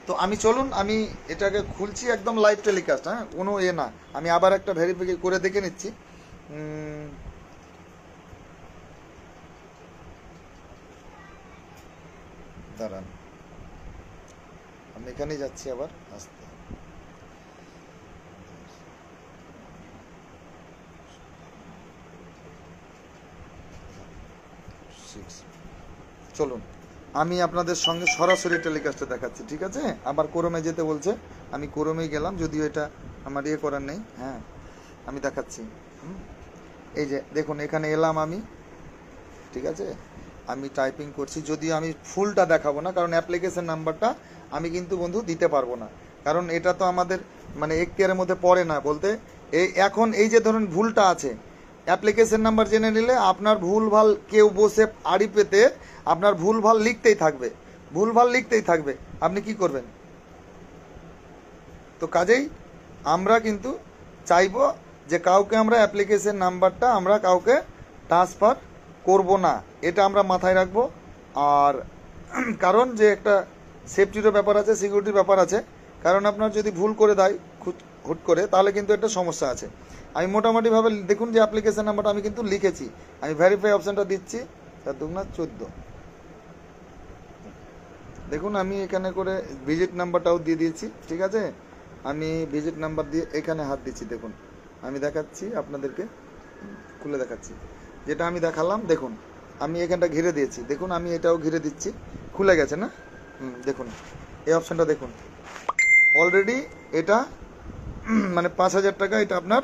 তো আমি চলুন আমি এটাকে খুলছি একদম লাইভ টেলিকাস্ট, হ্যাঁ, কোনো না। আমি আবার একটা ভেরিফাই করে দেখে নিচ্ছি। দাঁড়ান, আমি এখানেই যাচ্ছি আবার আসতে। চলুন আমি আপনাদের সঙ্গে সরাসরি টেলিকাস্টে দেখাচ্ছি, ঠিক আছে? আবার ক্রোমে যেতে বলছে, আমি ক্রোমেই গেলাম, যদিও এটা আমার ইয়ে করার নেই। হ্যাঁ, আমি দেখাচ্ছি। এই যে দেখুন, এখানে এলাম আমি, ঠিক আছে? আমি টাইপিং করছি, যদিও আমি ফুলটা দেখাবো না, কারণ অ্যাপ্লিকেশন নাম্বারটা আমি কিন্তু বন্ধু দিতে পারবো না, কারণ এটা তো আমাদের মানে এখতিয়ারের মধ্যে পড়ে না বলতে। এই এখন এই যে ধরুন ভুলটা আছে, অ্যাপ্লিকেশন নাম্বার জেনে নিলে আপনার ভুলভাল কেউ বসে আড়ি পেতে আপনার ভুলভাল লিখতেই থাকবে, ভুলভাল লিখতেই থাকবে, আপনি কি করবেন? তো কাজেই আমরা কিন্তু চাইবো যে কাউকে আমরা অ্যাপ্লিকেশন নাম্বারটা আমরা কাউকে ট্রান্সফার করব না, এটা আমরা মাথায় রাখবো। আর কারণ যে একটা সেফটিরও ব্যাপার আছে, সিকিউরিটির ব্যাপার আছে, কারণ আপনার যদি ভুল করে দেয় হুট করে, তাহলে কিন্তু একটা সমস্যা আছে। আমি মোটামুটিভাবে দেখুন যে অ্যাপ্লিকেশন নাম্বারটা আমি কিন্তু লিখেছি, আমি ভেরিফাই অপশানটা দিচ্ছি, 4×14 দেখুন, আমি এখানে করে ভিজিট নাম্বারটাও দিয়ে দিয়েছি, ঠিক আছে? আমি ভিজিট নাম্বার দিয়ে এখানে হাত দিচ্ছি, দেখুন আমি দেখাচ্ছি আপনাদেরকে, খুলে দেখাচ্ছি যেটা আমি দেখালাম। দেখুন আমি এখানটা ঘিরে দিয়েছি, দেখুন আমি এটাও ঘিরে দিচ্ছি, খুলে গেছে না? দেখুন এই অপশানটা দেখুন, অলরেডি এটা মানে 5,000 টাকা এটা আপনার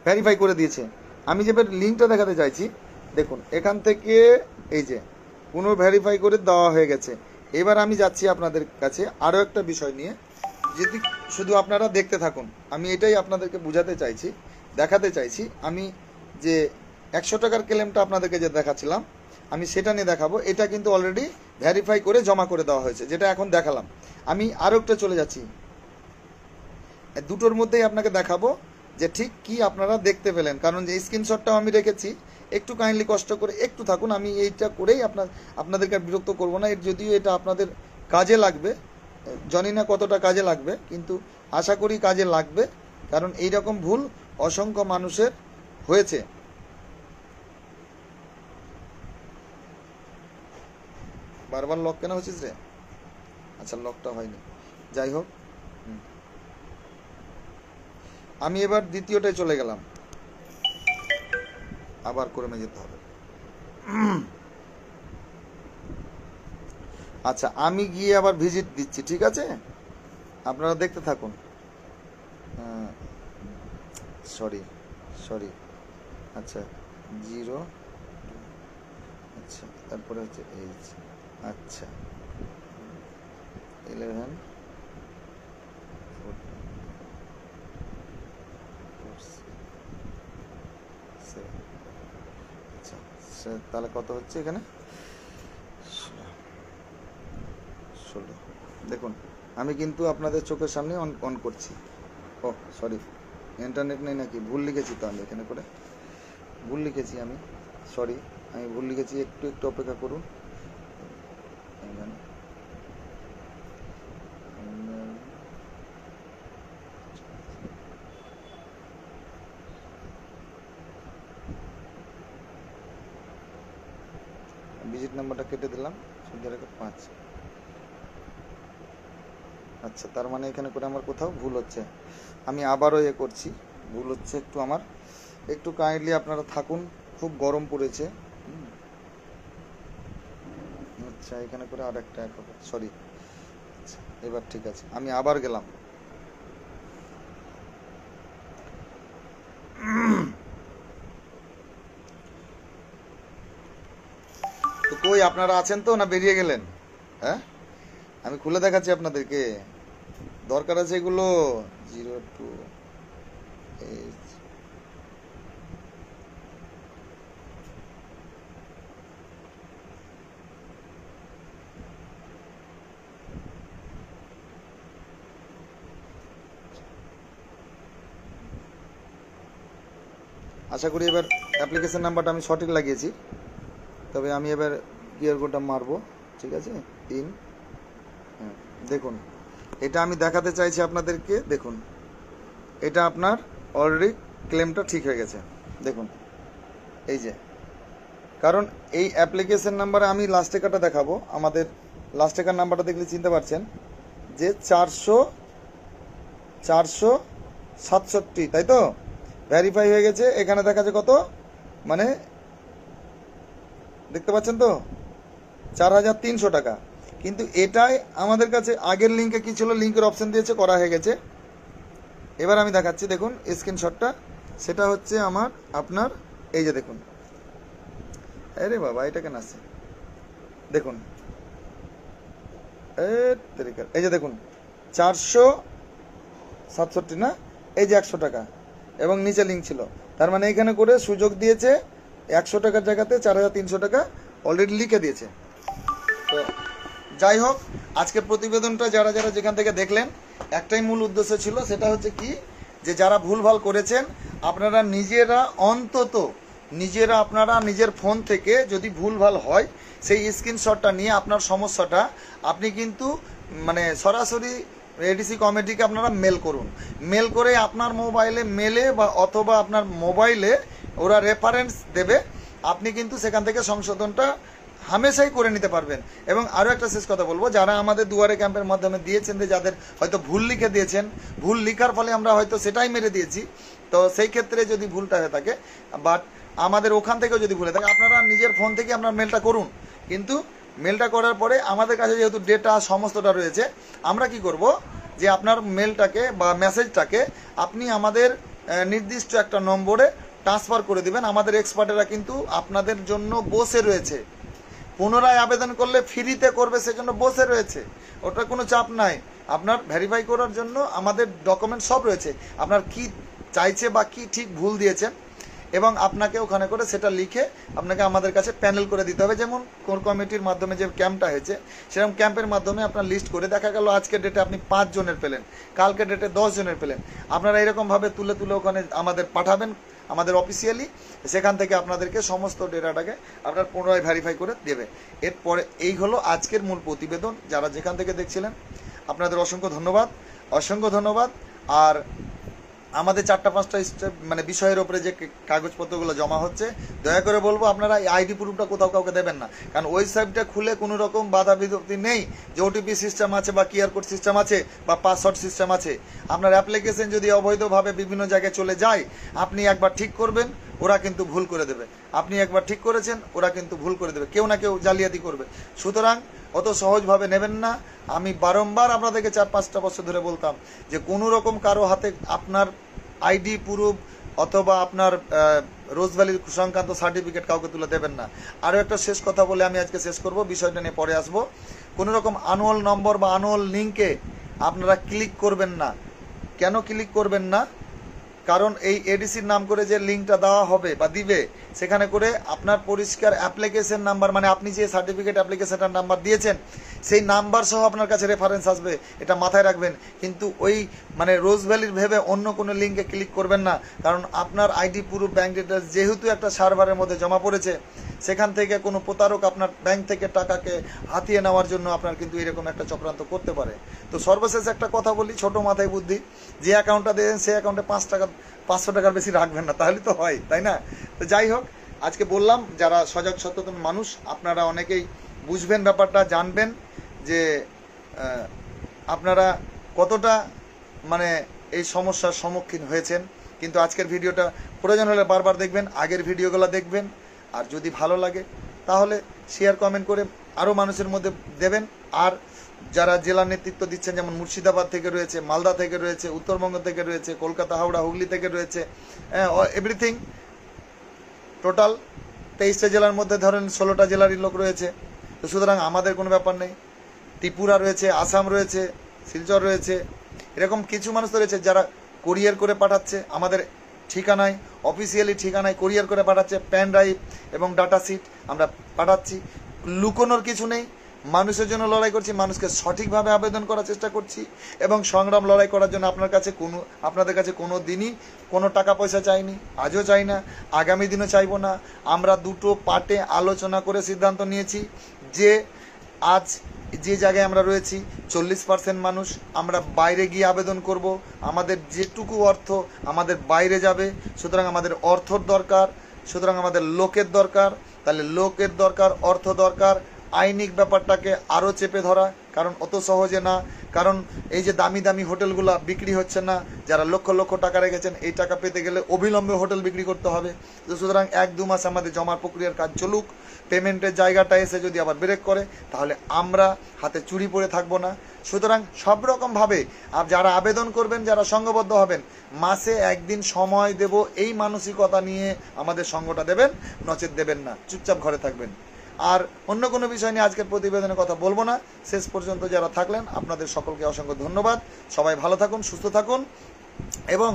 ভেরিফাই করে দিয়েছে। আমি যে লিঙ্কটা দেখাতে চাইছি, দেখুন এখান থেকে এই যে পুনঃ ভেরিফাই করে দেওয়া হয়ে গেছে। এবার আমি যাচ্ছি আপনাদের কাছে আরও একটা বিষয় নিয়ে, যদি শুধু আপনারা দেখতে থাকুন, আমি এটাই আপনাদেরকে বোঝাতে চাইছি, দেখাতে চাইছি। আমি যে 100 টাকার ক্লেমটা আপনাদেরকে যে দেখাচ্ছিলাম, আমি সেটা নিয়ে দেখাবো। এটা কিন্তু অলরেডি ভেরিফাই করে জমা করে দেওয়া হয়েছে, যেটা এখন দেখালাম। আমি আরও একটা চলে যাচ্ছি, দুটোর মধ্যেই আপনাকে দেখাবো যে ঠিক কি আপনারা দেখতে পেলেন, কারণ যে স্ক্রিনশটটাও আমি রেখেছি। একটু কাইন্ডলি কষ্ট করে একটু থাকুন, আমি এইটা করেই আপনাদেরকে বিরক্ত করব না। যদিও এটা আপনাদের কাজে লাগবে, জানি না কতটা কাজে লাগবে, কিন্তু আশা করি কাজে লাগবে, কারণ এই রকম ভুল অসংখ্য মানুষের হয়েছে। বারবার লক কেন হচ্ছিস রে? আচ্ছা, লকটা হয়নি, যাই হোক। আমি এবার দ্বিতীয়টায় চলে গেলাম, আবার ক্রমে যেতে হবে। আচ্ছা, আমি গিয়ে আবার ভিজিট দিচ্ছি, ঠিক আছে? আপনারা দেখতে থাকুন। সরি, আচ্ছা 0, আচ্ছা তারপরে হচ্ছে এইচ, আচ্ছা 11, আচ্ছা তাহলে কত হচ্ছে এখানে? 16। দেখুন আমি কিন্তু আপনাদের চোখের সামনে অন করছি। ও সরি, ইন্টারনেট নেই নাকি? ভুল লিখেছি তো আমি এখানে করে, ভুল লিখেছি আমি, সরি আমি ভুল লিখেছি, একটু অপেক্ষা করুন। ভিজিট নাম্বারটা কেটে দিলাম, 5। আচ্ছা, তার মানে এখানে করে আমার কোথাও ভুল হচ্ছে, আমি আবারও করছি, ভুল হচ্ছে একটু আমার, একটু কাইন্ডলি আপনারা থাকুন, খুব গরম পড়েছে। আচ্ছা এখানে করে আর একটা সরি, আচ্ছা এবার ঠিক আছে, আমি আবার গেলাম। তো কই আপনারা আছেন তো, না বেরিয়ে গেলেন? হ্যাঁ, আমি খুলে দেখাচ্ছি আপনাদেরকে, দরকার আছে এগুলো। 02 আশা করি এবার অ্যাপ্লিকেশন নাম্বারটা আমি সঠিক লাগিয়েছি, তবে আমি এবার কিউআর কোডটা মারবো, ঠিক আছে? 3, হ্যাঁ দেখুন, এটা আমি দেখাতে চাইছি আপনাদেরকে। দেখুন, এটা আপনার অলরেডি ক্লেমটা ঠিক হয়ে গেছে। দেখুন এই যে, কারণ এই অ্যাপ্লিকেশন নাম্বারে আমি লাস্ট টেকারটা দেখাবো। আমাদের লাস্ট টেকার নাম্বারটা দেখলে চিনতে পারছেন যে 467, তাই তো? ভেরিফাই হয়ে গেছে। এখানে দেখা যাচ্ছে কত, মানে দেখতে পাচ্ছেন তো 4300 টাকা। কিন্তু এটাই আমাদের কাছে আগের লিঙ্কে কি ছিল, লিঙ্কের অপশন দিয়েছে, করা হয়ে গেছে। এবার আমি দেখাচ্ছি, দেখুন স্ক্রিনশটটা। সেটা হচ্ছে আপনার এই যে দেখুন, আরে বাবা এটা কেন আছে, দেখুন এই যে দেখুন 467 না, এই যে 100 টাকা এবং নিচে লিঙ্ক ছিল। তার মানে এখানে করে সুযোগ দিয়েছে 100 টাকার জায়গাতে 4300 টাকা অলরেডি লিখে দিয়েছে। তো যাই হোক, আজকের প্রতিবেদনটা যারা যারা যেখান থেকে দেখলেন, একটাই মূল উদ্দেশ্য ছিল, সেটা হচ্ছে কি, যে যারা ভুলভাল করেছেন আপনারা আপনারা নিজের ফোন থেকে যদি ভুলভাল হয় সেই স্ক্রিনশটটা নিয়ে আপনার সমস্যাটা আপনি কিন্তু মানে সরাসরি এডিসি কমিটিকে আপনারা মেল করুন। মেল করে আপনার মোবাইলে মেলে বা অথবা আপনার মোবাইলে ওরা রেফারেন্স দেবে, আপনি কিন্তু সেখান থেকে সংশোধনটা হামেশাই করে নিতে পারবেন। এবং আরও একটা শেষ কথা বলবো, যারা আমাদের দুয়ারে ক্যাম্পের মাধ্যমে দিয়েছেন, যে যাদের হয়তো ভুল লিখে দিয়েছেন, ভুল লিখার ফলে আমরা হয়তো সেটাই মেরে দিয়েছি, তো সেই ক্ষেত্রে যদি ভুলটা হয়ে থাকে, বাট আমাদের ওখান থেকেও যদি ভুলে থাকে, আপনারা নিজের ফোন থেকে আপনার মেলটা করুন। কিন্তু মেলটা করার পরে আমাদের কাছে যেহেতু ডেটা সমস্তটা রয়েছে, আমরা কি করব, যে আপনার মেলটাকে বা মেসেজটাকে আপনি আমাদের নির্দিষ্ট একটা নম্বরে ট্রান্সফার করে দিবেন। আমাদের এক্সপার্টেরা কিন্তু আপনাদের জন্য বসে রয়েছে, পুনরায় আবেদন করলে ফ্রিতে করবে, সেজন্য বসে রয়েছে, ওটা কোনো চাপ নাই। আপনার ভেরিফাই করার জন্য আমাদের ডকুমেন্ট সব রয়েছে, আপনার কি চাইছে বা কি ঠিক ভুল দিয়েছেন, এবং আপনাকে ওখানে করে সেটা লিখে আপনাকে আমাদের কাছে প্যানেল করে দিতে হবে। যেমন কোর কমিটির মাধ্যমে যে ক্যাম্পটা হয়েছে, সেরকম ক্যাম্পের মাধ্যমে আপনার লিস্ট করে দেখা গেল আজকের ডেটে আপনি 5 জনের পেলেন, কালকের ডেটে 10 জনের পেলেন। আপনারা এরকমভাবে তুলে তুলে ওখানে আমাদের পাঠাবেন, আমাদের অফিসিয়ালি, সেখান থেকে আপনাদেরকে সমস্ত ডেটাটাকে আপনার পুনরায় ভেরিফাই করে দেবে। এরপরে এই হলো আজকের মূল প্রতিবেদন। যারা যেখান থেকে দেখছিলেন আপনাদের অসংখ্য ধন্যবাদ। আর আমাদের 4-5টা স্টেপ মানে বিষয়ের উপরে যে কাগজপত্রগুলো জমা হচ্ছে, দয়া করে বলবো আপনারা এই আইডি প্রুফটা কোথাও কাউকে দেবেন না। কারণ ওয়েবসাইটটা খুলে কোনো রকম বাধা বিপত্তি নেই যে ওটিপি সিস্টেম আছে বা কিউআর কোড সিস্টেম আছে বা পাসওয়ার্ড সিস্টেম আছে। আপনার অ্যাপ্লিকেশন যদি অবৈধভাবে বিভিন্ন জায়গায় চলে যায়, আপনি একবার ঠিক করবেন, ওরা কিন্তু ভুল করে দেবে। আপনি একবার ঠিক করেছেন, ওরা কিন্তু ভুল করে দেবে, কেউ না কেউ জালিয়াতি করবে। সুতরাং অত সহজভাবে নেবেন না। আমি বারংবার আপনাদেরকে 4-5টা বছর ধরে বলতাম যে কোনো রকম কারো হাতে আপনার আইডি প্রুফ অথবা আপনার রোজ ভ্যালির সংক্রান্ত সার্টিফিকেট কাউকে তুলে দেবেন না। আরও একটা শেষ কথা বলে আমি আজকে শেষ করব, বিষয়টা নিয়ে পরে আসবো। কোনো রকম আনুয়াল নম্বর বা আনুয়াল লিঙ্কে আপনারা ক্লিক করবেন না। কেন ক্লিক করবেন না? কারণ এই এডিসির নাম করে যে লিঙ্কটা দেওয়া হবে বা দিবে, সেখানে করে আপনার পরিষ্কার অ্যাপ্লিকেশন নাম্বার, মানে আপনি যে সার্টিফিকেট অ্যাপ্লিকেশনটার নাম্বার দিয়েছেন সেই নাম্বার সহ আপনার কাছে রেফারেন্স আসবে, এটা মাথায় রাখবেন। কিন্তু ওই মানে রোজ ভ্যালির ভেবে অন্য কোনো লিঙ্কে ক্লিক করবেন না। কারণ আপনার আইডি পুরো ব্যাঙ্ক ডিটেলস যেহেতু একটা সার্ভারের মধ্যে জমা পড়েছে, সেখান থেকে কোনো প্রতারক আপনার ব্যাংক থেকে টাকাকে হাতিয়ে নেওয়ার জন্য আপনার কিন্তু এরকম একটা চক্রান্ত করতে পারে। তো সর্বশেষ একটা কথা বলি, ছোট মাথায় বুদ্ধি, যে অ্যাকাউন্টটা দেন সেই অ্যাকাউন্টে 500 টাকার বেশি রাখবেন না, তাহলে তো হয়, তাই না? তো যাই হোক, আজকে বললাম যারা সজাগ সচেতন মানুষ আপনারা অনেকেই বুঝবেন ব্যাপারটা, জানবেন যে আপনারা কতটা মানে এই সমস্যার সম্মুখীন হয়েছেন। কিন্তু আজকের ভিডিওটা প্রয়োজন হলে বারবার দেখবেন, আগের ভিডিওগুলো দেখবেন, আর যদি ভালো লাগে তাহলে শেয়ার কমেন্ট করে আরও মানুষের মধ্যে দেবেন। আর যারা জেলা নেতৃত্ব দিচ্ছেন, যেমন মুর্শিদাবাদ থেকে রয়েছে, মালদা থেকে রয়েছে, উত্তরবঙ্গ থেকে রয়েছে, কলকাতা, হাওড়া, হুগলি থেকে রয়েছে, এভরিথিং টোটাল 23টা জেলার মধ্যে ধরেন 16টা জেলারই লোক রয়েছে। তো সুতরাং আমাদের কোনো ব্যাপার নেই। ত্রিপুরা রয়েছে, আসাম রয়েছে, শিলচর রয়েছে, এরকম কিছু মানুষ তো রয়েছে যারা কোরিয়ার করে পাঠাচ্ছে আমাদের ঠিকানায়, অফিসিয়ালি ঠিকানায় কোরিয়ার করে পাঠাচ্ছে, প্যান ড্রাইভ এবং ডাটা সিট আমরা পাঠাচ্ছি। লুকোনোর কিছু নেই, মানুষের জন্য লড়াই করছি, মানুষকে সঠিকভাবে আবেদন করার চেষ্টা করছি এবং সংগ্রাম লড়াই করার জন্য আপনাদের কাছে কোনো দিনই কোনো টাকা পয়সা চাইনি, আজও চাই না, আগামী দিনও চাইবো না। আমরা দুটো পার্টে আলোচনা করে সিদ্ধান্ত নিয়েছি যে আজ যে জায়গায় আমরা রয়েছি 40% মানুষ আমরা বাইরে গিয়ে আবেদন করব, আমাদের যেটুকু অর্থ আমাদের বাইরে যাবে, সুতরাং আমাদের অর্থর দরকার, সুতরাং আমাদের লোকের দরকার। তাহলে লোকের দরকার, অর্থ দরকার, আইনিক ব্যাপারটাকে আরও চেপে ধরা, কারণ অত সহজে না। কারণ এই যে দামি দামি হোটেলগুলো বিক্রি হচ্ছে না, যারা লক্ষ লক্ষ টাকা রেখেছেন, এই টাকা পেতে গেলে অবিলম্বে হোটেল বিক্রি করতে হবে। তো সুতরাং 1-2 মাস আমাদের জমার প্রক্রিয়ার কাজ চলুক, পেমেন্টের জায়গাটা এসে যদি আবার ব্রেক করে তাহলে আমরা হাতে চুরি পড়ে থাকবো না। সুতরাং সব রকমভাবে যারা আবেদন করবেন, যারা সংঘবদ্ধ হবেন, মাসে একদিন সময় দেব এই মানসিকতা নিয়ে আমাদের সঙ্গটা দেবেন, নচেত দেবেন না, চুপচাপ ঘরে থাকবেন। আর অন্য কোনো বিষয় নিয়ে আজকের প্রতিবেদনের কথা বলবো না। শেষ পর্যন্ত যারা থাকলেন আপনাদের সকলকে অসংখ্য ধন্যবাদ। সবাই ভালো থাকুন, সুস্থ থাকুন। এবং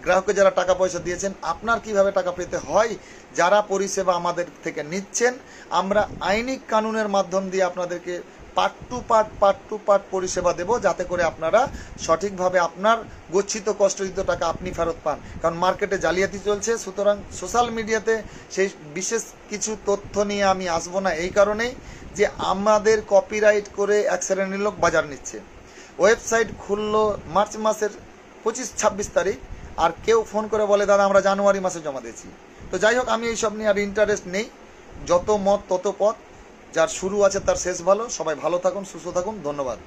গ্রাহককে যারা টাকা পয়সা দিয়েছেন, আপনার কিভাবে টাকা পেতে হয়, যারা পরিষেবা আমাদের থেকে নিচ্ছেন, আমরা আইনিক কানুনের মাধ্যম দিয়ে আপনাদেরকে পার্ট টু পার্ট পরিষেবা দেব, যাতে করে আপনারা সঠিকভাবে আপনার গচ্ছিত কষ্টজিত টাকা আপনি ফেরত পান। কারণ মার্কেটে জালিয়াতি চলছে, সুতরাং সোশ্যাল মিডিয়াতে সেই বিশেষ কিছু তথ্য নিয়ে আমি আসবো না, এই কারণেই যে আমাদের কপিরাইট করে এক শ্রেণীর লোক বাজার নিচ্ছে। ওয়েবসাইট খুললো মার্চ মাসের 25-26 তারিখ, আর কেউ ফোন করে বলে দাদা আমরা জানুয়ারি মাসে জমা দিয়েছি। তো যাই হোক, আমি এইসব নিয়ে আর ইন্টারেস্ট নেই। যত মত তত পথ, যার শুরু আছে তার শেষ ভালো। সবাই ভালো থাকুন, সুস্থ থাকুন, ধন্যবাদ।